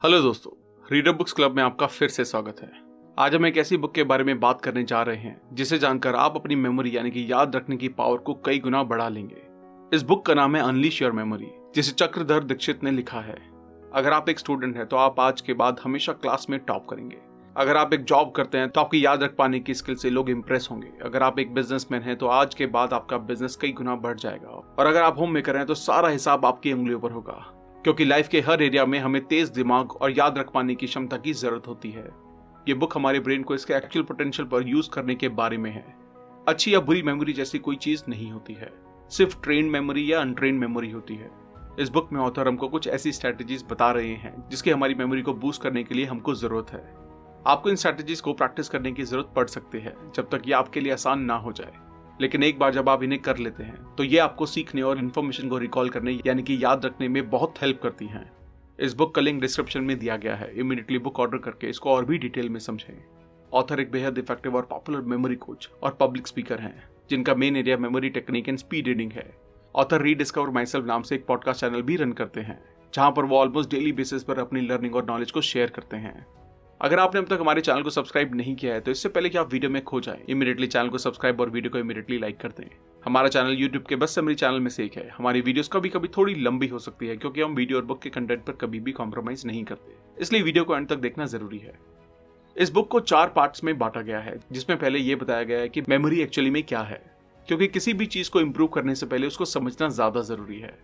Hello दोस्तों, reader books club में आपका फिर से स्वागत है। आज हम एक ऐसी बुक के बारे में बात करने जा रहे हैं जिसे जानकर आप अपनी मेमोरी यानी कि याद रखने की पावर को कई गुना बढ़ा लेंगे। इस बुक का नाम है अनलीश योर मेमोरी, जिसे चक्रधर दीक्षित ने लिखा है। अगर आप एक स्टूडेंट हैं तो आप आज के बाद हमेशा क्लास में टॉप करेंगे। अगर आप एक जॉब करते हैं तो आपकी याद रख पाने की स्किल से लोग इंप्रेस होंगे। अगर आप एक बिजनेसमैन हैं तो आज के बाद आपका बिजनेस कई गुना बढ़ जाएगा। और अगर आप होम मेकर हैं तो सारा हिसाब आपकी उंगलियों पर होगा, क्योंकि लाइफ के हर एरिया में हमें तेज दिमाग और याद रख पाने की क्षमता की जरूरत होती है। ये बुक हमारे ब्रेन को इसके एक्चुअल पोटेंशियल पर यूज करने के बारे में है। अच्छी या बुरी मेमोरी जैसी कोई चीज नहीं होती है, सिर्फ ट्रेन मेमोरी या अनट्रेन मेमोरी होती है। इस बुक में ऑथर हमको कुछ ऐसी स्ट्रेटेजीज बता रहे हैं जिसकी हमारी मेमोरी को बूस्ट करने के लिए हमको जरूरत है। आपको इन स्ट्रेटेजीज को प्रैक्टिस करने की जरूरत पड़ सकती है जब तक ये आपके लिए आसान ना हो जाए, लेकिन एक बार जब आप इन्हें कर लेते हैं तो ये आपको सीखने और इन्फॉर्मेशन को रिकॉल करने यानी कि याद रखने में बहुत हेल्प करती हैं। इस बुक का लिंक डिस्क्रिप्शन में दिया गया है। इमीडिएटली बुक ऑर्डर करके इसको और भी डिटेल में समझें। ऑथर एक बेहद इफेक्टिव और पॉपुलर मेमोरी कोच और पब्लिक स्पीकर हैं जिनका main area memory technique and speed reading है। ऑथर रीडिस्कवर माईसेल्फ नाम से एक पॉडकास्ट चैनल भी रन करते हैं जहां पर वो ऑलमोस्ट डेली बेसिस पर अपनी लर्निंग और नॉलेज को शेयर करते हैं। अगर आपने अब तक हमारे चैनल को सब्सक्राइब नहीं किया है तो इससे पहले कि आप वीडियो में खो जाएं, इमीडिएटली चैनल को सब्सक्राइब और वीडियो को इमीडिएटली लाइक कर दें। हमारा चैनल यूट्यूब के बेस्ट समरी चैनल में से एक है। हमारी वीडियोस कभी कभी थोड़ी लंबी हो सकती है क्योंकि हम वीडियो और बुक के कंटेंट पर कभी भी कॉम्प्रोमाइज नहीं करते, इसलिए वीडियो को एंड तक देखना जरूरी है। इस बुक को 4 पार्ट्स में बांटा गया है, जिसमें पहले ये बताया गया है कि मेमोरी एक्चुअली में क्या है, क्योंकि किसी भी चीज को इम्प्रूव करने से पहले उसको समझना ज्यादा जरूरी है।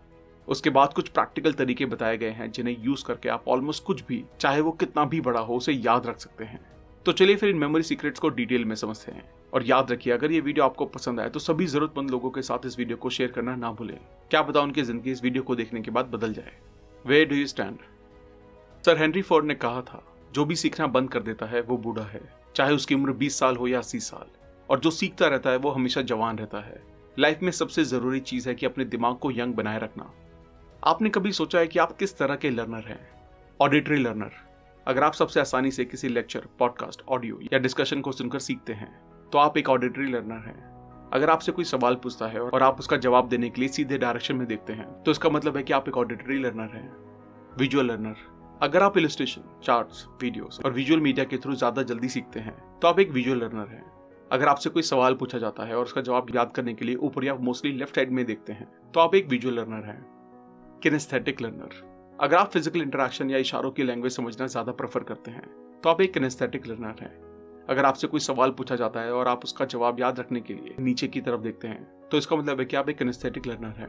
उसके बाद कुछ प्रैक्टिकल तरीके बताए गए हैं जिन्हें यूज करके आप ऑलमोस्ट कुछ भी, चाहे वो कितना भी बड़ा हो, उसे याद रख सकते हैं। तो चलिए फिर इन मेमोरी सीक्रेट्स को डिटेल में समझते हैं। और याद रखिए, अगर ये वीडियो आपको पसंद आए तो सभी जरूरतमंद लोगों के साथ इस वीडियो को शेयर करना ना भूलें। क्या पता उनकी जिंदगी इस वीडियो को देखने के बाद बदल जाए। Where do you stand? Sir Henry Ford ने कहा था, जो भी सीखना बंद कर देता है वो बूढ़ा है, चाहे उसकी उम्र 20 साल हो या 80 साल। और जो सीखता रहता है वो हमेशा जवान रहता है। लाइफ में सबसे जरूरी चीज है कि अपने दिमाग को यंग बनाए रखना। आपने कभी सोचा है कि आप किस तरह के लर्नर हैं? Auditory learner. अगर आप सबसे आसानी से किसी लेक्चर, पॉडकास्ट, ऑडियो या डिस्कशन को सुनकर सीखते हैं तो आप एक ऑडिटरी लर्नर हैं। अगर आपसे कोई सवाल पूछता है और आप उसका जवाब देने के लिए सीधे डायरेक्शन में देखते हैं तो इसका मतलब है कि आप एक ऑडिटरी लर्नर हैं। Visual learner. अगर आप इलस्ट्रेशन, चार्ट्स, वीडियोस और विजुअल मीडिया के थ्रू ज्यादा जल्दी सीखते हैं तो आप एक विजुअल लर्नर हैं। अगर आपसे कोई सवाल पूछा जाता है और उसका जवाब याद करने के लिए ऊपर या मोस्टली लेफ्ट साइड में देखते हैं तो आप एक विजुअल लर्नर हैं। Kinaesthetic learner. अगर आप फिजिकल इंटरेक्शन या इशारों की लैंग्वेज समझना ज्यादा प्रेफर करते हैं तो आप एक किनेस्थेटिक लर्नर हैं। अगर आपसे कोई सवाल पूछा जाता है और आप उसका जवाब याद रखने के लिए नीचे की तरफ देखते हैं तो इसका मतलब है कि आप एक किनेस्थेटिक लर्नर हैं।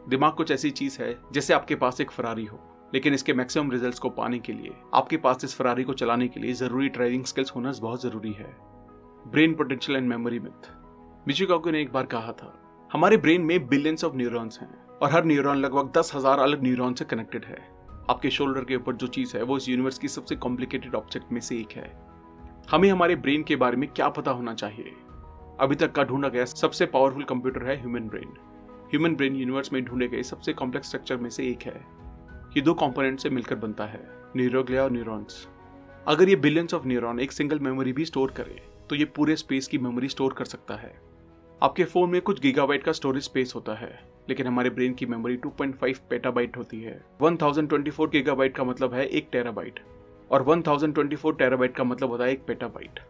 दिमाग कुछ ऐसी चीज है जैसे आपके पास एक फरारी हो, लेकिन इसके मैक्सिमम रिजल्ट्स को पाने के लिए आपके पास इस फरारी को चलाने के लिए जरूरी ड्राइविंग स्किल्स होना बहुत जरूरी है। Brain potential and memory myth. Michio Kaku ने एक बार कहा था, हमारे ब्रेन में बिलियंस ऑफ न्यूरॉन्स हैं और हर न्यूरॉन लगभग 10,000 अलग न्यूरॉन से कनेक्टेड है। आपके शोल्डर के ऊपर जो चीज है वो इस यूनिवर्स की सबसे कॉम्प्लिकेटेड ऑब्जेक्ट में से एक है। हमें हमारे ब्रेन के बारे में क्या पता होना चाहिए? अभी तक का ढूंढा गया सबसे पावरफुल कंप्यूटर है human brain. Human brain universe में ढूंढे गए सबसे कॉम्प्लेक्स स्ट्रक्चर में से एक है। ये 2 कंपोनेंट से मिलकर बनता है, न्यूरोग्लिया और न्यूरॉन्स। अगर ये बिलियंस ऑफ न्यूरॉन एक सिंगल मेमोरी भी स्टोर करे तो ये पूरे स्पेस की मेमोरी स्टोर कर सकता है। आपके फोन में कुछ गीगाबाइट का स्टोरेज स्पेस होता है, लेकिन हमारे ब्रेन की मेमोरी 2.5 पेटाबाइट होती है। 1024 गीगाबाइट का मतलब है 1 टेराबाइट और 1024 टेराबाइट का मतलब होता है 1 पेटाबाइट।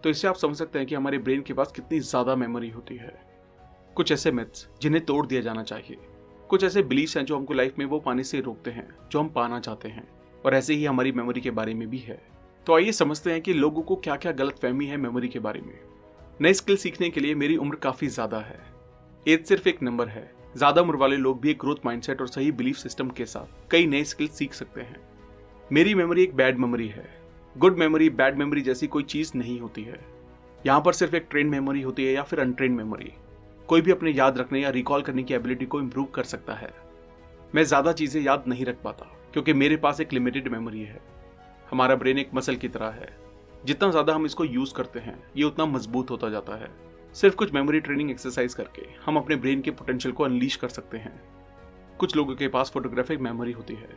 तो इससे आप समझ सकते हैं कि हमारे ब्रेन के पास कितनी ज्यादा मेमोरी होती है। कुछ ऐसे मिथ्स जिन्हें तोड़ दिया जाना चाहिए। कुछ ऐसे बिलीफ्स हैं जो हमको लाइफ में वो पाने से रोकते हैं जो हम पाना चाहते हैं, और ऐसे ही हमारी मेमोरी के बारे में भी है। तो आइए समझते हैं कि लोगों को क्या क्या गलतफहमी है मेमोरी के बारे में। नई स्किल सीखने के लिए मेरी उम्र काफी ज्यादा है। एज सिर्फ एक नंबर है। ज्यादा उम्र वाले लोग भी एक ग्रोथ माइंडसेट और सही बिलीफ सिस्टम के साथ कई नए स्किल सीख सकते हैं। मेरी मेमोरी एक बैड मेमोरी है। गुड मेमोरी, बैड मेमोरी जैसी कोई चीज नहीं होती है। यहाँ पर सिर्फ एक ट्रेन मेमोरी होती है या फिर अनट्रेन मेमोरी। कोई भी अपने याद रखने या रिकॉल करने की एबिलिटी को इम्प्रूव कर सकता है। मैं ज्यादा चीजें याद नहीं रख पाता क्योंकि मेरे पास एक लिमिटेड मेमोरी है। हमारा ब्रेन एक मसल की तरह है। जितना ज्यादा हम इसको यूज करते हैं ये उतना मजबूत होता जाता है। सिर्फ कुछ मेमोरी ट्रेनिंग एक्सरसाइज करके हम अपने ब्रेन के पोटेंशियल को अनलीश कर सकते हैं। कुछ लोगों के पास फोटोग्राफिक मेमोरी होती है।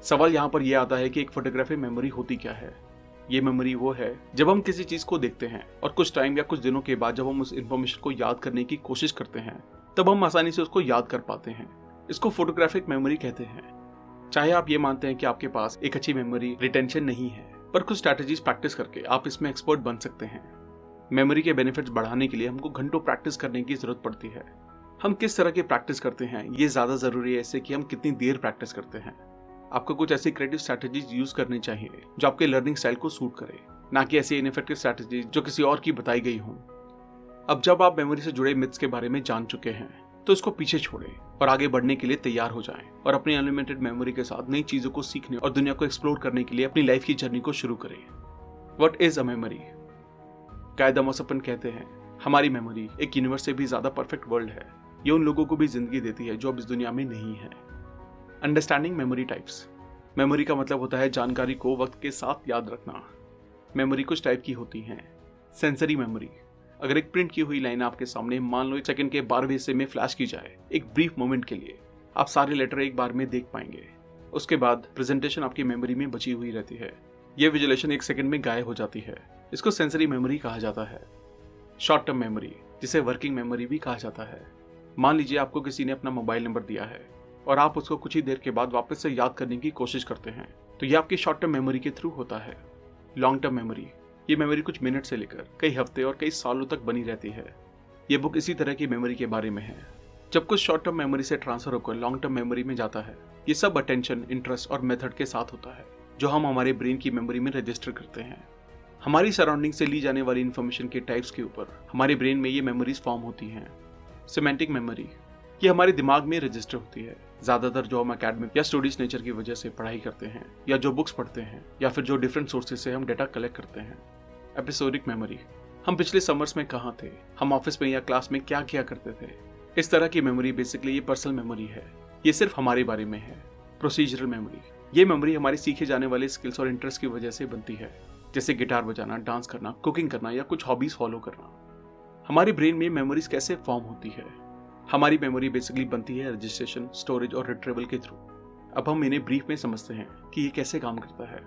सवाल यहाँ पर यह आता है कि एक फोटोग्राफिक मेमोरी होती क्या है? ये मेमोरी वो है जब हम किसी चीज को देखते हैं और कुछ टाइम या कुछ दिनों के बाद जब हम उस इन्फॉर्मेशन को याद करने की कोशिश करते हैं तब हम आसानी से उसको याद कर पाते हैं। इसको फोटोग्राफिक मेमोरी कहते हैं। चाहे आप ये मानते हैं कि आपके पास एक अच्छी मेमोरी रिटेंशन नहीं है, पर कुछ स्ट्रैटेजीज प्रैक्टिस करके आप इसमें एक्सपर्ट बन सकते हैं। मेमोरी के बेनिफिट्स बढ़ाने के लिए हमको घंटों प्रैक्टिस करने की जरूरत पड़ती है। हम किस तरह की प्रैक्टिस करते हैं ये ज्यादा जरूरी है इससे कि हम कितनी देर प्रैक्टिस करते हैं। आपको कुछ ऐसी क्रिएटिव स्ट्रैटेजीज यूज करनी चाहिए जो आपके लर्निंग स्टाइल को सूट करे, ना कि ऐसी इनइफेक्टिव स्ट्रैटेजीज जो किसी और की बताई गई हों। अब जब आप मेमोरी से जुड़े मिथ्स के बारे में जान चुके हैं तो इसको पीछे छोड़ें और आगे बढ़ने के लिए तैयार हो जाएं और अपनी अनलिमिटेड मेमोरी के साथ नई चीजों को सीखने और दुनिया को एक्सप्लोर करने के लिए अपनी लाइफ की जर्नी को शुरू करें। What is a memory? कायदा मोसप्पन कहते हैं, हमारी मेमोरी एक यूनिवर्स से भी ज्यादा परफेक्ट वर्ल्ड है। ये उन लोगों को भी जिंदगी देती है जो अब इस दुनिया में नहीं है। Understanding memory types. मेमोरी का मतलब होता है जानकारी को वक्त के साथ याद रखना। मेमोरी कुछ टाइप की होती हैं। सेंसरी मेमोरी, अगर एक प्रिंट की हुई लाइन आपके सामने मान लो 1 सेकंड के 12वें हिस्से में फ्लैश की जाए, एक ब्रीफ मोमेंट के लिए आप सारे लेटर एक बार में देख पाएंगे। उसके बाद प्रेजेंटेशन आपकी मेमोरी में बची हुई रहती है। यह विजुअलाइजेशन 1 सेकंड में गायब हो जाती है। इसको सेंसरी मेमोरी कहा जाता है। शॉर्ट टर्म मेमोरी, जिसे वर्किंग मेमोरी भी कहा जाता है। मान लीजिए आपको किसी ने अपना मोबाइल नंबर दिया है और आप उसको कुछ ही देर के बाद वापस से याद करने की कोशिश करते हैं, तो यह आपकी शॉर्ट टर्म मेमोरी के थ्रू होता है। लॉन्ग टर्म मेमोरी, ये मेमोरी कुछ मिनट से लेकर कई हफ्ते और कई सालों तक बनी रहती है। ये बुक इसी तरह की मेमोरी के बारे में है। जब कुछ शॉर्ट टर्म मेमोरी से ट्रांसफर होकर लॉन्ग टर्म मेमोरी में जाता है, ये सब अटेंशन, इंटरेस्ट और मेथड के साथ होता है जो हम हमारे ब्रेन की मेमोरी में रजिस्टर करते हैं। हमारी सराउंडिंग से ली जाने वाली इन्फॉर्मेशन के टाइप्स के ऊपर हमारे ब्रेन में ये मेमोरीज फॉर्म होती हैं। सिमेंटिक मेमोरी, ये हमारे दिमाग में रजिस्टर होती है। ज्यादातर जो हम एकेडमिक या स्टडीज नेचर की वजह से पढ़ाई करते हैं, या जो बुक्स पढ़ते हैं, या फिर जो डिफरेंट सोर्सेज से हम डेटा कलेक्ट करते हैं। एपिसोडिक मेमोरी, हम पिछले समर्स में कहाँ थे, हम ऑफिस में या क्लास में क्या किया करते थे। इस तरह की मेमोरी बेसिकली ये पर्सनल मेमोरी है। ये सिर्फ हमारे बारे में है। प्रोसीजरल मेमोरी, ये मेमोरी हमारी सीखे जाने वाले स्किल्स और इंटरेस्ट की वजह से बनती है, जैसे गिटार बजाना, डांस करना, कुकिंग करना या कुछ हॉबीज फॉलो करना। हमारी ब्रेन में मेमोरीज कैसे फॉर्म होती है? हमारी मेमोरी बेसिकली बनती है रजिस्ट्रेशन, स्टोरेज और रिट्रीवल के थ्रू। अब हम इन्हें ब्रीफ में समझते हैं कि ये कैसे काम करता है।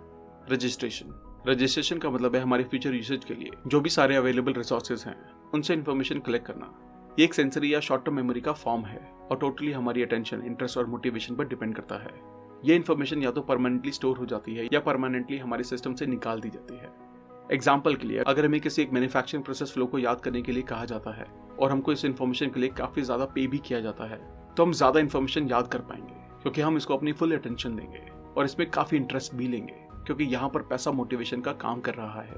रजिस्ट्रेशन का मतलब है हमारे फ्यूचर यूसेज के लिए जो भी सारे अवेलेबल रिसोर्सेज हैं उनसे इन्फॉर्मेशन कलेक्ट करना। ये एक सेंसरी या शॉर्ट टर्म मेमोरी का फॉर्म है और टोटली हमारी अटेंशन, इंटरेस्ट और मोटिवेशन पर डिपेंड करता है। ये इन्फॉर्मेशन या तो परमानेंटली स्टोर हो जाती है या परमानेंटली हमारे सिस्टम से निकाल दी जाती है। एग्जाम्पल के लिए, अगर हमें किसी एक मैन्युफैक्चरिंग प्रोसेस फ्लो को याद करने के लिए कहा जाता है और हमको इस इन्फॉर्मेशन के लिए काफी ज्यादा पे भी किया जाता है, तो हम ज्यादा इन्फॉर्मेशन याद कर पाएंगे क्योंकि हम इसको अपनी फुल अटेंशन देंगे और इसमें काफी इंटरेस्ट भी लेंगे क्योंकि यहाँ पर पैसा मोटिवेशन का काम कर रहा है।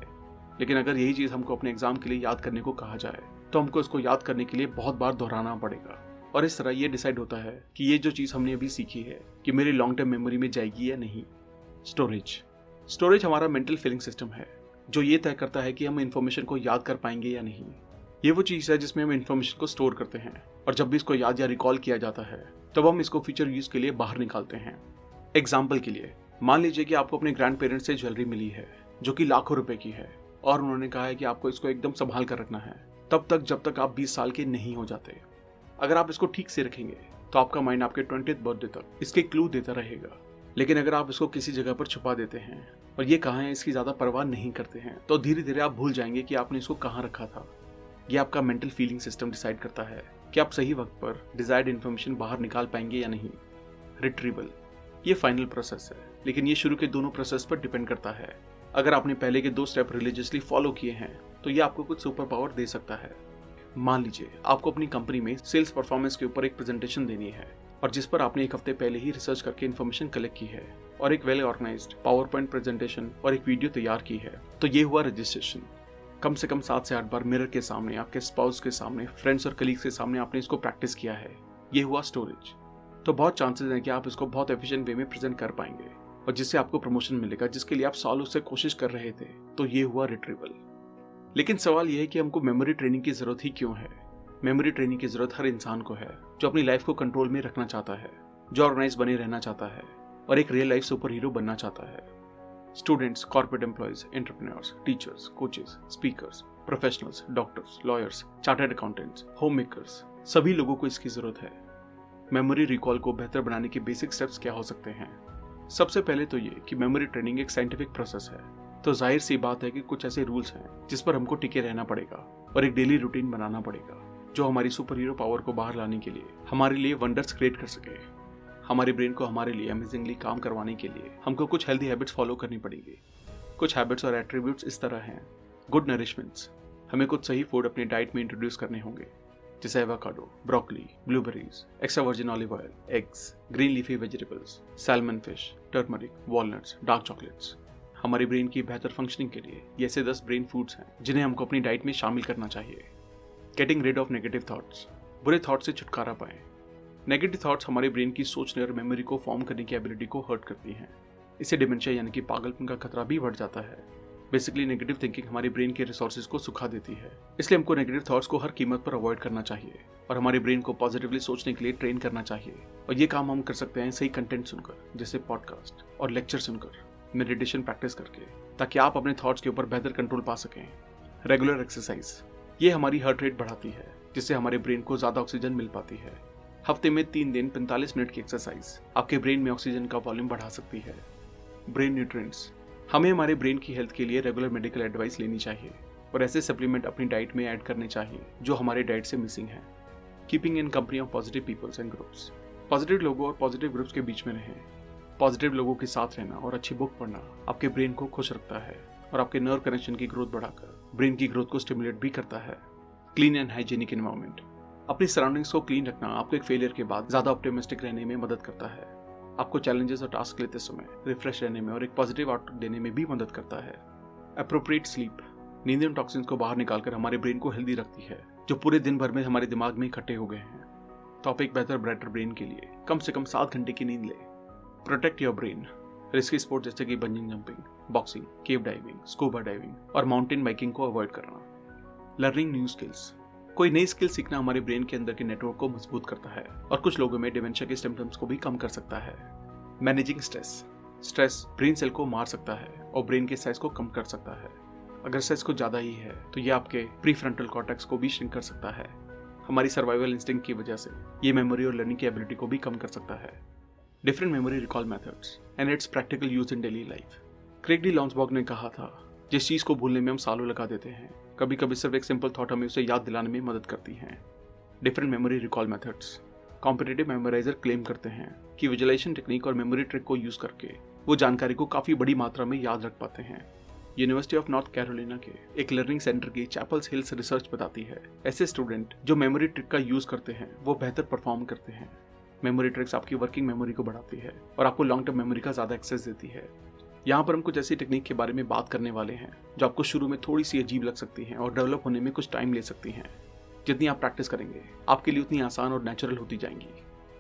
लेकिन अगर यही चीज हमको अपने एग्जाम के लिए याद करने को कहा जाए तो हमको इसको याद करने के लिए बहुत बार दोहराना पड़ेगा और इस तरह ये डिसाइड होता है कि ये जो चीज हमने अभी सीखी है कि मेरी लॉन्ग टर्म मेमोरी में जाएगी या नहीं। स्टोरेज हमारा मेंटल फीलिंग सिस्टम है जो ये तय करता है कि हम इन्फॉर्मेशन को याद कर पाएंगे या नहीं। ये वो चीज है जिसमें हम इन्फॉर्मेशन को स्टोर करते हैं और जब भी इसको याद या रिकॉल किया जाता है तब हम इसको फ्यूचर यूज के लिए बाहर निकालते हैं। एग्जाम्पल के लिए, मान लीजिए कि आपको अपने ग्रैंड पेरेंट्स से ज्वेलरी मिली है जो कि लाखों रुपए की है और उन्होंने कहा है कि आपको इसको एकदम संभाल कर रखना है तब तक जब तक आप 20 साल के नहीं हो जाते। अगर आप इसको ठीक से रखेंगे तो आपका माइंड आपके 20th बर्थडे तक इसके क्लू देता रहेगा। लेकिन अगर आप इसको किसी जगह पर छुपा देते हैं और ये कहाँ है इसकी ज्यादा परवाह नहीं करते हैं तो धीरे धीरे आप भूल जाएंगे कि आपने इसको कहाँ रखा था। ये आपका मेंटल फीलिंग सिस्टम डिसाइड करता है कि आप सही वक्त पर डिजायर्ड इन्फॉर्मेशन बाहर निकाल पाएंगे या नहीं। रिट्रीवल, ये फाइनल प्रोसेस है लेकिन ये शुरू के दोनों प्रोसेस पर डिपेंड करता है। अगर आपने पहले के 2 स्टेप रिलीजियसली फॉलो किए हैं तो ये आपको कुछ सुपर पावर दे सकता है। मान लीजिए आपको अपनी कंपनी में सेल्स परफॉर्मेंस के ऊपर एक प्रेजेंटेशन देनी है और जिस पर आपने 1 हफ्ते पहले ही रिसर्च करके इन्फॉर्मेशन कलेक्ट की है और एक well organised power point presentation और एक वीडियो तैयार की है, तो ये हुआ रजिस्ट्रेशन। कम से कम 7 से 8 बार मिरर के सामने, आपके स्पाउस के सामने, फ्रेंड्स और कलीग्स के सामने आपने इसको प्रैक्टिस किया है। ये हुआ स्टोरेज। तो बहुत चांसेस हैं कि आप इसको बहुत एफिशिएंट वे में प्रेजेंट कर पाएंगे और जिससे आपको प्रमोशन मिलेगा जिसके लिए आप सालों से कोशिश कर रहे थे। तो ये हुआ रिट्रीवल। लेकिन सवाल यह है कि हमको मेमोरी ट्रेनिंग की जरूरत ही क्यों है? मेमोरी ट्रेनिंग की जरूरत हर इंसान को है जो अपनी लाइफ को कंट्रोल में रखना चाहता है, जो ऑर्गेनाइज बने रहना चाहता है और एक रियल लाइफ सुपर हीरो बनना चाहता है। Students, corporate employees, entrepreneurs, teachers, coaches, speakers, professionals, doctors, lawyers, chartered accountants, home makers, सभी लोगों को इसकी जरूरत है। मेमोरी रिकॉल को बेहतर बनाने के बेसिक स्टेप्स क्या हो सकते हैं? सबसे पहले तो ये कि मेमोरी ट्रेनिंग एक साइंटिफिक प्रोसेस है, तो जाहिर सी बात है कि कुछ ऐसे रूल्स हैं जिस पर हमको टिके रहना पड़ेगा और एक डेली रूटीन बनाना पड़ेगा जो हमारी सुपर हीरो पावर को बाहर लाने के लिए हमारे लिए वंडर्स क्रिएट कर सके। हमारे ब्रेन को हमारे लिए अमेजिंगली काम करवाने के लिए हमको कुछ हेल्दी हैबिट्स फॉलो करनी पड़ेगी। कुछ हैबिट्स और एट्रीब्यूट्स इस तरह हैं। गुड नरिशमेंट्स, हमें कुछ सही फूड अपनी डाइट में इंट्रोड्यूस करने होंगे, जैसे avocado, broccoli, blueberries, extra virgin olive oil, eggs, green leafy vegetables, salmon fish, turmeric, walnuts, dark chocolates. हमारे ब्रेन की बेहतर फंक्शनिंग के लिए ये ऐसे 10 ब्रेन फूड्स हैं जिन्हें हमको अपनी डाइट में शामिल करना चाहिए। Getting rid of negative thoughts, बुरे थॉट से छुटकारा पाएं। नेगेटिव थॉट्स हमारे ब्रेन की सोचने और मेमोरी को फॉर्म करने की एबिलिटी को हर्ट करती हैं। इससे डिमेंशिया यानी कि पागलपन का खतरा भी बढ़ जाता है। बेसिकली नेगेटिव थिंकिंग हमारे ब्रेन के रिसोर्सेज को सुखा देती है, इसलिए हमको नेगेटिव थॉट्स को हर कीमत पर अवॉइड करना चाहिए और हमारे ब्रेन को पॉजिटिवली सोचने के लिए ट्रेन करना चाहिए। और ये काम हम कर सकते हैं सही कंटेंट सुनकर, जैसे पॉडकास्ट और लेक्चर सुनकर, मेडिटेशन प्रैक्टिस करके, ताकि आप अपने थॉट्स के ऊपर बेहतर कंट्रोल पा सकें। रेगुलर एक्सरसाइज, ये हमारी हार्ट रेट बढ़ाती है, जिससे हमारे ब्रेन को ज्यादा ऑक्सीजन मिल पाती है। हफ्ते में 3 दिन 45 मिनट की एक्सरसाइज आपके ब्रेन में ऑक्सीजन का वॉल्यूम बढ़ा सकती है। ब्रेन न्यूट्रिएंट्स, हमें हमारे ब्रेन की हेल्थ के लिए रेगुलर मेडिकल एडवाइस लेनी चाहिए और ऐसे सप्लीमेंट अपनी डाइट में ऐड करने चाहिए जो हमारे डाइट से मिसिंग है। Keeping in company of positive peoples and groups, positive लोगों और पॉजिटिव ग्रुप्स के बीच में रहें। पॉजिटिव लोगों के साथ रहना और अच्छी बुक पढ़ना आपके ब्रेन को खुश रखता है और आपके नर्व कनेक्शन की ग्रोथ बढ़ाकर ब्रेन की ग्रोथ को स्टिमुलेट भी करता है। क्लीन एंड हाइजीनिक एनवायरनमेंट, अपनी सराउंडिंग्स को क्लीन रखना आपको एक फेलियर के बाद ज्यादा ऑप्टिमिस्टिक रहने में मदद करता है। आपको चैलेंजेस और टास्क लेते समय रिफ्रेश रहने में और एक पॉजिटिव आउटलुक देने में भी मदद करता है। एप्रोप्रिएट स्लीप, नींद उन टॉक्सिन्स को बाहर निकालकर हमारे ब्रेन को हेल्दी रखती है जो पूरे दिन भर में हमारे दिमाग में इकट्ठे हो गए हैं। तो आप एक बेहतर ब्राइटर ब्रेन के लिए कम से कम 7 घंटे की नींद लें। Protect your brain, risky sport जैसे कि बंजिंग जंपिंग, बॉक्सिंग, केव डाइविंग, स्कूबा डाइविंग और माउंटेन बाइकिंग को अवॉइड करना। लर्निंग न्यू स्किल्स, कोई नई स्किल सीखना हमारे ब्रेन के अंदर के नेटवर्क को मजबूत करता है और कुछ लोगों में डिमेंशिया के सिम्टम्स को भी कम कर सकता है। Managing stress, stress brain cell को मार सकता है और ब्रेन के साइज को कम कर सकता है। अगर स्ट्रेस को ज्यादा ही है तो ये आपके प्रीफ्रंटल कॉर्टेक्स को भी श्रिंक कर सकता है। हमारी सर्वाइवल इंस्टिंक्ट की वजह से ये मेमोरी और लर्निंग की एबिलिटी को भी कम कर सकता है। Different memory recall methods and it's practical use in daily life. Craig D Lounsberg ने कहा था, जिस चीज को भूलने में हम सालों लगा देते हैं, कभी कभी सिर्फ एक सिंपल थॉट हमें उसे याद दिलाने में मदद करती हैं। Different memory recall methods. Competitive memoriser claim करते हैं कि विजुअलाइजेशन टेक्निक और मेमोरी ट्रिक को यूज करके वो जानकारी को काफी बड़ी मात्रा में याद रख पाते हैं। यूनिवर्सिटी ऑफ नॉर्थ कैरोलिना के एक लर्निंग सेंटर की चैपल्स हिल्स रिसर्च बताती है, ऐसे स्टूडेंट जो मेमोरी ट्रिक का यूज करते हैं वो बेहतर परफॉर्म करते हैं। मेमोरी ट्रिक्स आपकी वर्किंग मेमोरी को बढ़ाती है और आपको लॉन्ग टर्म मेमोरी का ज्यादा एक्सेस देती है। यहाँ पर हम कुछ ऐसी टेक्निक के बारे में बात करने वाले हैं जो आपको शुरू में थोड़ी सी अजीब लग सकती हैं और डेवलप होने में कुछ टाइम ले सकती हैं। जितनी आप प्रैक्टिस करेंगे आपके लिए उतनी आसान और नेचुरल होती जाएंगी।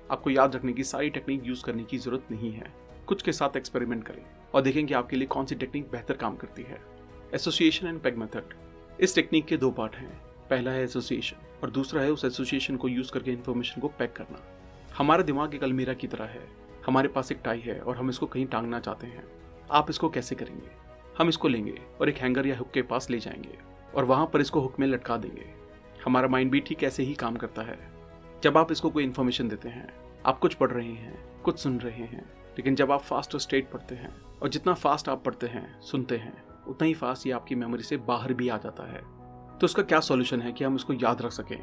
आपको याद रखने की सारी टेक्निक यूज करने की जरूरत नहीं है। कुछ के साथ एक्सपेरिमेंट करें और देखें कि आपके लिए कौन सी टेक्निक बेहतर काम करती है। एसोसिएशन एंड पेग मेथड, इस टेक्निक के 2 पार्ट हैं। पहला है एसोसिएशन और दूसरा है उस एसोसिएशन को यूज करके इन्फॉर्मेशन को पैक करना। हमारा दिमाग एक अलमीरा की तरह है। हमारे पास एक टाई है और हम इसको कहीं टांगना चाहते हैं। आप इसको कैसे करेंगे? हम इसको लेंगे और एक हैंगर या हुक के पास ले जाएंगे और वहां पर इसको हुक में लटका देंगे। हमारा माइंड भी ठीक ऐसे ही काम करता है। जब आप इसको कोई इन्फॉर्मेशन देते हैं, आप कुछ पढ़ रहे हैं, कुछ सुन रहे हैं, लेकिन जब आप फास्ट और स्ट्रेट पढ़ते हैं और जितना फास्ट आप पढ़ते हैं, सुनते हैं, उतना ही फास्ट ये आपकी मेमोरी से बाहर भी आ जाता है। तो उसका क्या सॉल्यूशन है कि हम इसको याद रख सकें?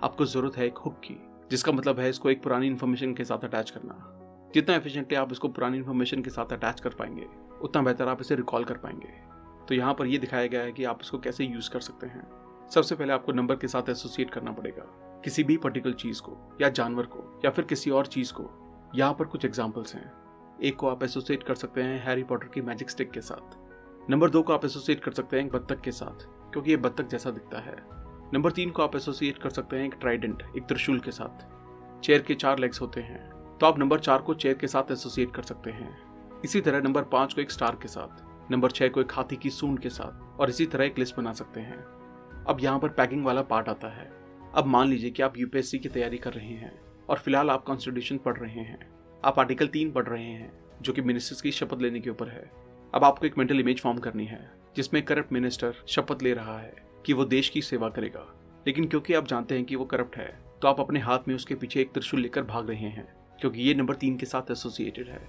आपको जरूरत है एक हुक की, जिसका मतलब है इसको एक पुरानी इन्फॉर्मेशन के साथ अटैच करना। जितना एफिशिएंटली आप इसको पुरानी इन्फॉर्मेशन के साथ अटैच कर पाएंगे, उतना बेहतर आप इसे रिकॉल कर पाएंगे। तो यहाँ पर यह दिखाया गया है कि आप इसको कैसे यूज कर सकते हैं। सबसे पहले आपको नंबर के साथ एसोसिएट करना पड़ेगा, किसी भी पर्टिकुलर चीज को या जानवर को या फिर किसी और चीज को। यहाँ पर कुछ एग्जाम्पल्स हैं। 1 को आप एसोसिएट कर सकते हैं हैरी पॉटर की मैजिक स्टिक के साथ। नंबर 2 को आप एसोसिएट कर सकते हैं एक बत्तख के साथ, क्योंकि ये बत्तख जैसा दिखता है। नंबर 3 को आप एसोसिएट कर सकते हैं एक ट्राइडेंट, एक त्रिशूल के साथ। चेयर के 4 लेग्स होते हैं, तो आप नंबर 4 को चेयर के साथ एसोसिएट कर सकते हैं। इसी तरह नंबर 5 को एक स्टार के साथ, नंबर 6 को एक हाथी की सूंड के साथ, और इसी तरह एक लिस्ट बना सकते हैं। अब यहाँ पर पैकिंग वाला पार्ट आता है। अब मान लीजिए कि आप यूपीएससी की तैयारी कर रहे हैं और फिलहाल आप कॉन्स्टिट्यूशन पढ़ रहे हैं। आप आर्टिकल 3 पढ़ रहे हैं जो कि मिनिस्टर्स की शपथ लेने के ऊपर है। अब आपको एक मेंटल इमेज फॉर्म करनी है जिसमें करप्ट मिनिस्टर शपथ ले रहा है कि वो देश की सेवा करेगा, लेकिन क्योंकि आप जानते हैं कि वो करप्ट है तो आप अपने हाथ में उसके पीछे एक त्रिशूल लेकर भाग रहे हैं, क्योंकि ये नंबर 3 के साथ एसोसिएटेड है।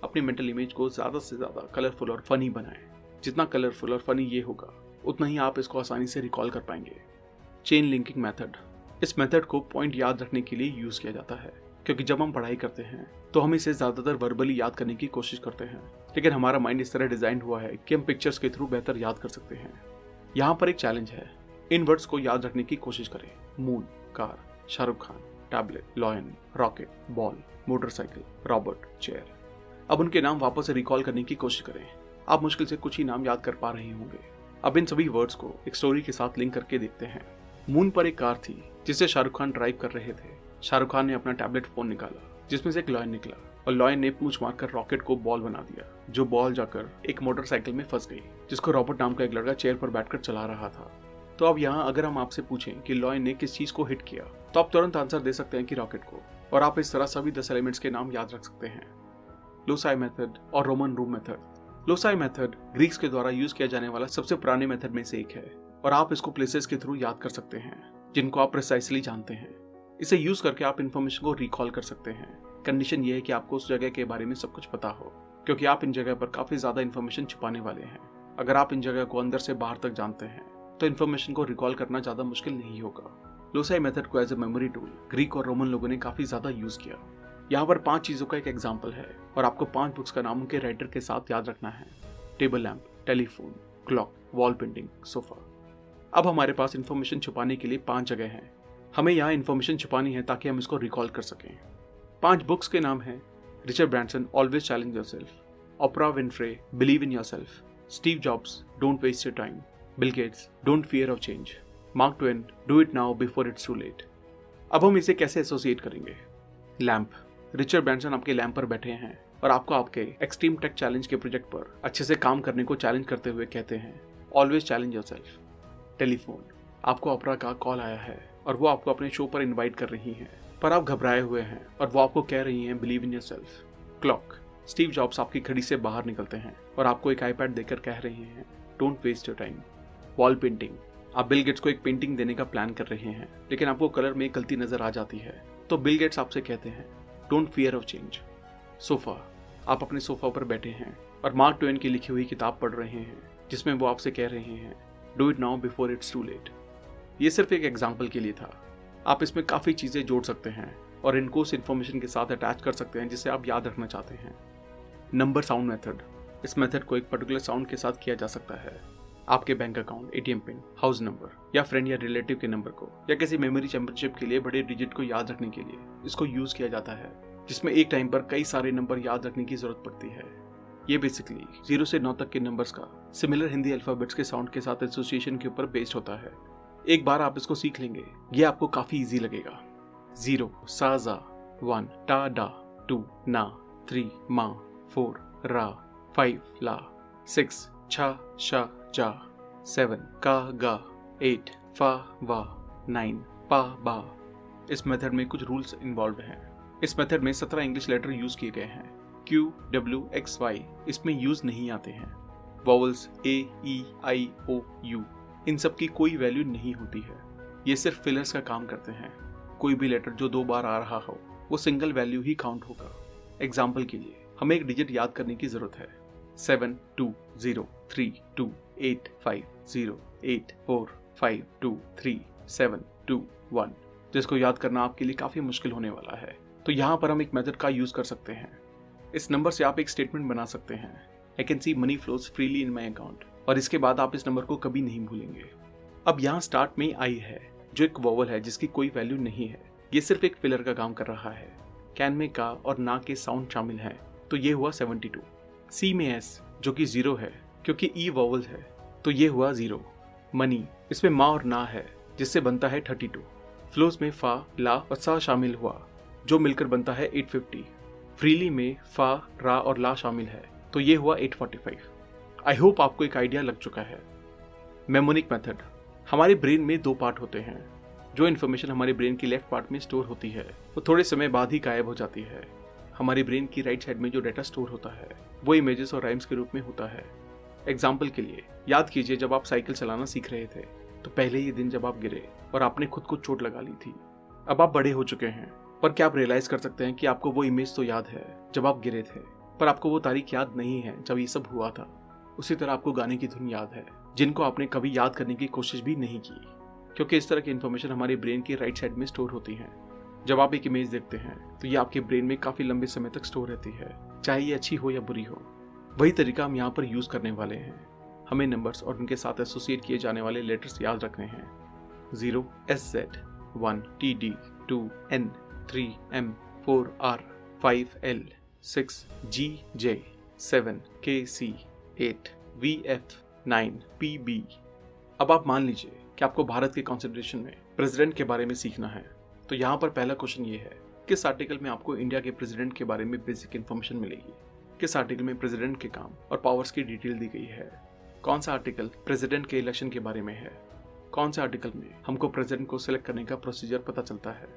अपनी मेंटल इमेज को ज्यादा से ज्यादा कलरफुल और फनी बनाएं। जितना कलरफुल और फनी ये होगा उतना ही आप इसको आसानी से रिकॉल कर पाएंगे। चेन लिंकिंग मेथड, इस मेथड को पॉइंट याद रखने के लिए यूज किया जाता है, क्योंकि जब हम पढ़ाई करते हैं तो हम इसे ज़्यादातर वर्बली याद करने की कोशिश करते हैं, लेकिन हमारा माइंड इस तरह डिज़ाइन हुआ है कि हम पिक्चर्स के थ्रू बेहतर याद कर सकते हैं। यहाँ पर एक चैलेंज है, इन वर्ड्स को याद रखने की कोशिश करें। Moon, car, Shahrukh Khan, tablet, lion, rocket, ball, motorcycle, Robert, chair. अब उनके नाम वापस से रिकॉल करने की कोशिश करें। आप मुश्किल से कुछ ही नाम याद कर पा रहे होंगे। अब इन सभी वर्ड्स को एक स्टोरी के साथ लिंक करके देखते हैं। मून पर एक कार थी जिसे शाहरुख खान ड्राइव कर रहे थे। शाहरुख खान ने अपना टैबलेट फोन निकाला जिसमें से एक लॉयन निकला और लॉयन ने पूंछ मारकर रॉकेट को बॉल बना दिया, जो बॉल जाकर एक मोटरसाइकिल में फंस गई, जिसको रॉबर्ट नाम का एक लड़का चेयर पर बैठकर चला रहा था। तो अब यहाँ अगर हम आपसे पूछें कि लॉयन ने किस चीज को हिट किया, तो आप तुरंत आंसर दे सकते हैं कि रॉकेट को, और आप इस तरह सभी 10 एलिमेंट्स के नाम याद रख सकते हैं। लोसाई मेथड और Roman room method. Loci method Greeks के द्वारा यूज किया जाने वाला सबसे पुराने मेथड में से एक है, और आप इसको प्लेसेस के थ्रू याद कर सकते हैं जिनको आप प्रिसाइसली जानते हैं। इसे यूज करके आप इन्फॉर्मेशन को रिकॉल कर सकते हैं। कंडीशन ये है कि आपको उस जगह के बारे में सब कुछ पता हो, क्योंकि आप इन जगह पर काफी ज्यादा इन्फॉर्मेशन छुपाने वाले हैं। अगर आप इन जगह को अंदर से बाहर तक जानते हैं तो इन्फॉर्मेशन को रिकॉल करना ज्यादा मुश्किल नहीं होगा। लोसाई मेथड को as a memory tool Greek और रोमन लोगों ने काफी ज्यादा यूज किया। यहाँ पर 5 चीजों का एक एग्जाम्पल है और आपको 5 बुक्स का नाम उनके राइटर के साथ याद रखना है। Table lamp, telephone, clock, wall painting, sofa. अब हमारे पास इन्फॉर्मेशन छुपाने के लिए 5 जगह हैं। हमें यहाँ इन्फॉर्मेशन छुपानी है ताकि हम इसको रिकॉल कर सकें। 5 बुक्स के नाम हैं Richard Branson, always challenge yourself, Oprah Winfrey, believe in yourself, Steve Jobs, don't waste your time, Bill Gates, don't fear of change, Mark Twain, do it now before it's too late. अब हम इसे कैसे associate करेंगे? Lamp. Richard Branson आपके lamp पर बैठे हैं और आपको आपके एक्सट्रीम टेक चैलेंज के प्रोजेक्ट पर अच्छे से काम करने को चैलेंज करते हुए कहते हैं ऑलवेज चैलेंज योरसेल्फ। टेलीफोन। आपको ओपरा का कॉल आया है और वो आपको अपने शो पर इनवाइट कर रही हैं, पर आप घबराए हुए हैं और वो आपको कह रही हैं believe in yourself. Clock. Steve jobs आपकी घड़ी से बाहर निकलते हैं और आपको एक आईपैड देकर कह रहे हैं don't waste your time. Wall painting. आप बिल गेट्स को एक पेंटिंग देने का प्लान कर रहे हैं, लेकिन आपको कलर में गलती नजर आ जाती है, तो बिल गेट्स आपसे कहते हैं don't fear of change. Sofa. आप अपने सोफा पर बैठे हैं और मार्क ट्वेन की लिखी हुई किताब पढ़ रहे हैं, जिसमें वो आपसे कह रहे हैं do it now before it's too late. ये सिर्फ एक एग्जाम्पल के लिए था। आप इसमें काफ़ी चीज़ें जोड़ सकते हैं और इनको उस इन्फॉर्मेशन के साथ अटैच कर सकते हैं जिसे आप याद रखना चाहते हैं। Number sound method. इस मेथड को एक पर्टिकुलर साउंड के साथ किया जा सकता है। आपके bank account, ATM pin, house number या फ्रेंड या रिलेटिव के नंबर को या किसी मेमोरी चैंपियनशिप के लिए बड़े डिजिट को याद रखने के लिए इसको यूज किया जाता है, जिसमें एक टाइम पर कई सारे नंबर याद रखने की जरूरत पड़ती है। ये बेसिकली 0 से 9 तक के नंबर्स का सिमिलर हिंदी अल्फाबेट्स के साउंड के साथ एसोसिएशन के ऊपर बेस्ड होता है। एक बार आप इसको सीख लेंगे, ये आपको काफी इजी लगेगा। 0 सा जा, 1 टा डा, 2 ना, 3 मा, 4 रा, 5 ला, 6 छा शा जा, 7 का गा, 8 फा वा, 9 पा बा। इस मेथड में कुछ रूल्स इन्वॉल्व हैं। इस मेथड में 17 इंग्लिश लेटर यूज किए गए हैं। Q, W, X, Y इसमें यूज नहीं आते हैं। Vowels A, E, I, O, U इन सब की कोई वैल्यू नहीं होती है। ये सिर्फ फिलर्स का काम करते हैं। कोई भी लेटर जो 2 बार आ रहा हो वो सिंगल वैल्यू ही काउंट होगा। एग्जाम्पल के लिए हमें एक डिजिट याद करने की जरूरत है। 7 2 0 3 2 8 5 0 8 4 5 2 3 7 2 1, जिसको याद करना आपके लिए काफी मुश्किल होने वाला है। तो यहाँ पर हम एक मेथड का यूज कर सकते हैं। इस नंबर से आप एक स्टेटमेंट बना सकते हैं, I can see money flows freely in my account, और इसके बाद आप इस नंबर को कभी नहीं भूलेंगे। अब यहाँ स्टार्ट में आई है जो एक वोवल है जिसकी कोई वैल्यू नहीं है। ये सिर्फ एक फिलर का काम कर रहा है। कैन में का और ना के साउंड शामिल हैं, तो ये हुआ 72। सी में एस जो कि 0 है क्योंकि ई वोवल है, तो ये हुआ 0। मनी इसमें मा और ना है जिससे बनता है 32। फ्लोज में फा, ला और सा शामिल हुआ जो मिलकर बनता है 850। फ्रीली में फा, रा और ला शामिल है, तो ये हुआ 845। आई होप आपको एक आइडिया लग चुका है। Mnemonic method. हमारे ब्रेन में 2 पार्ट होते हैं। जो इन्फॉर्मेशन हमारे ब्रेन की लेफ्ट पार्ट में स्टोर होती है वो थोड़े समय बाद ही गायब हो जाती है। हमारे ब्रेन की राइट साइड में जो डाटा स्टोर होता है वो इमेजेस और राइम्स के रूप में होता है। एग्जाम्पल के लिए याद कीजिए, जब आप साइकिल चलाना सीख रहे थे तो पहले ही दिन जब आप गिरे और आपने खुद को चोट लगा ली थी। अब आप बड़े हो चुके हैं, पर क्या आप रियलाइज कर सकते हैं कि आपको वो इमेज तो याद है जब आप गिरे थे, पर आपको वो तारीख याद नहीं है जब ये सब हुआ था। उसी तरह आपको गाने की धुन याद है जिनको आपने कभी याद करने की कोशिश भी नहीं की, क्योंकि इस तरह की इन्फॉर्मेशन हमारे ब्रेन की राइट साइड में स्टोर होती है। जब आप एक इमेज देखते हैं तो ये आपके ब्रेन में काफी लंबे समय तक स्टोर रहती है, चाहे ये अच्छी हो या बुरी हो। वही तरीका हम यहाँ पर यूज करने वाले हैं। हमें नंबर्स और उनके साथ एसोसिएट किए जाने वाले लेटर्स याद रखने हैं। 0 SZ, 1 TD, 2 N, 3 M, 4 R, 5 L, 6 GJ, 7 KC, 8 VF, 9 PB। अब आप मान लीजिए कि आपको भारत के कॉन्स्टिट्यूशन में प्रेसिडेंट के बारे में सीखना है, तो यहाँ पर पहला क्वेश्चन ये है, किस आर्टिकल में आपको इंडिया के प्रेसिडेंट के बारे में बेसिक इन्फॉर्मेशन मिलेगी? किस आर्टिकल में प्रेसिडेंट के काम और पावर्स की डिटेल दी गई है? कौन सा आर्टिकल प्रेसिडेंट के इलेक्शन के बारे में है? कौन सा आर्टिकल में हमको प्रेसिडेंट को सिलेक्ट करने का प्रोसीजर पता चलता है?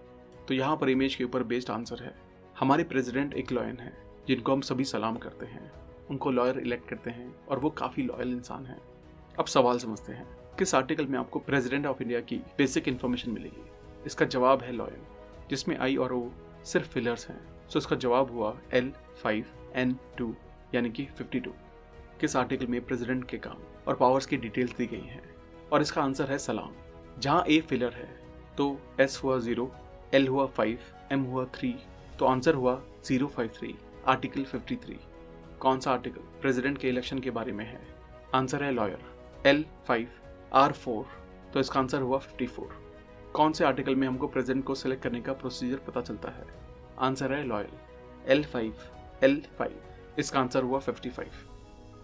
तो यहाँ पर इमेज के ऊपर बेस्ड आंसर है। हमारे प्रेसिडेंट एक लॉयन है जिनको हम सभी सलाम करते हैं, उनको लॉयर इलेक्ट करते हैं और वो काफी लॉयल इंसान है। अब सवाल समझते हैं, किस आर्टिकल में आपको प्रेसिडेंट ऑफ इंडिया की बेसिक इन्फॉर्मेशन मिलेगी? इसका जवाब है लॉयन, जिसमें I और O सिर्फ फिलर्स हैं। सो इसका जवाब हुआ L5N2 यानी कि 52। किस आर्टिकल में प्रेसिडेंट के काम और पावर्स की डिटेल्स दी गई हैं? और इसका आंसर है सलाम। जहां A फिलर है तो S हुआ 0, L हुआ 5, M हुआ 3, तो आंसर हुआ 053, आर्टिकल 53। कौन सा आर्टिकल प्रेसिडेंट के इलेक्शन के बारे में है? आंसर है लॉयर, L5R4, तो इसका आंसर हुआ 54। कौन से आर्टिकल में हमको प्रेसिडेंट को सिलेक्ट करने का प्रोसीजर पता चलता है? आंसर है लॉयल, L5, इसका आंसर हुआ 55।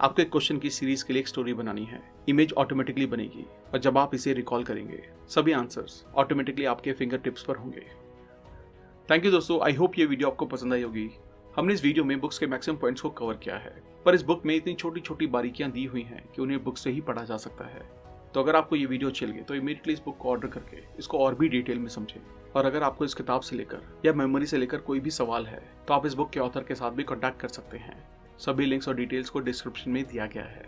आपको एक क्वेश्चन की सीरीज के लिए एक स्टोरी बनानी है। इमेज ऑटोमेटिकली बनेगी और जब आप इसे रिकॉल करेंगे सभी आंसर्स ऑटोमेटिकली आपके फिंगर टिप्स पर होंगे। थैंक यू दोस्तों, आई होप ये वीडियो आपको पसंद आई होगी। हमने इस वीडियो में बुक्स के मैक्सिमम पॉइंट्स को कवर किया है, पर इस बुक में इतनी छोटी छोटी बारीकियां दी हुई हैं कि उन्हें बुक से ही पढ़ा जा सकता है। तो अगर आपको ये वीडियो अच्छी लगे तो इमीडिएटली इस बुक को ऑर्डर करके इसको और भी डिटेल में समझें। और अगर आपको इस किताब से लेकर या मेमोरी से लेकर कोई भी सवाल है तो आप इस बुक के ऑथर के साथ भी कॉन्टैक्ट कर सकते हैं। सभी लिंक्स और डिटेल्स को डिस्क्रिप्शन में दिया गया है।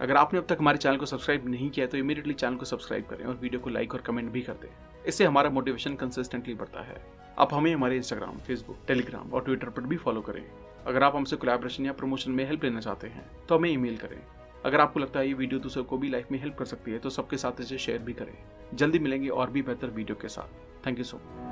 अगर आपने अब तक हमारे चैनल को सब्सक्राइब नहीं किया तो इमीडिएटली चैनल को सब्सक्राइब करें और वीडियो को लाइक और कमेंट भी कर दें। इससे हमारा मोटिवेशन कंसिस्टेंटली बढ़ता है। आप हमें हमारे इंस्टाग्राम, फेसबुक, टेलीग्राम और ट्विटर पर भी फॉलो करें। अगर आप हमसे कोलैबोरेशन या प्रमोशन में हेल्प लेना चाहते हैं तो हमें ईमेल करें। अगर आपको लगता है ये वीडियो दूसरों को भी लाइफ में हेल्प कर सकती है तो सबके साथ इसे शेयर भी करें। जल्दी मिलेंगे और भी बेहतर वीडियो के साथ। Thank you so much.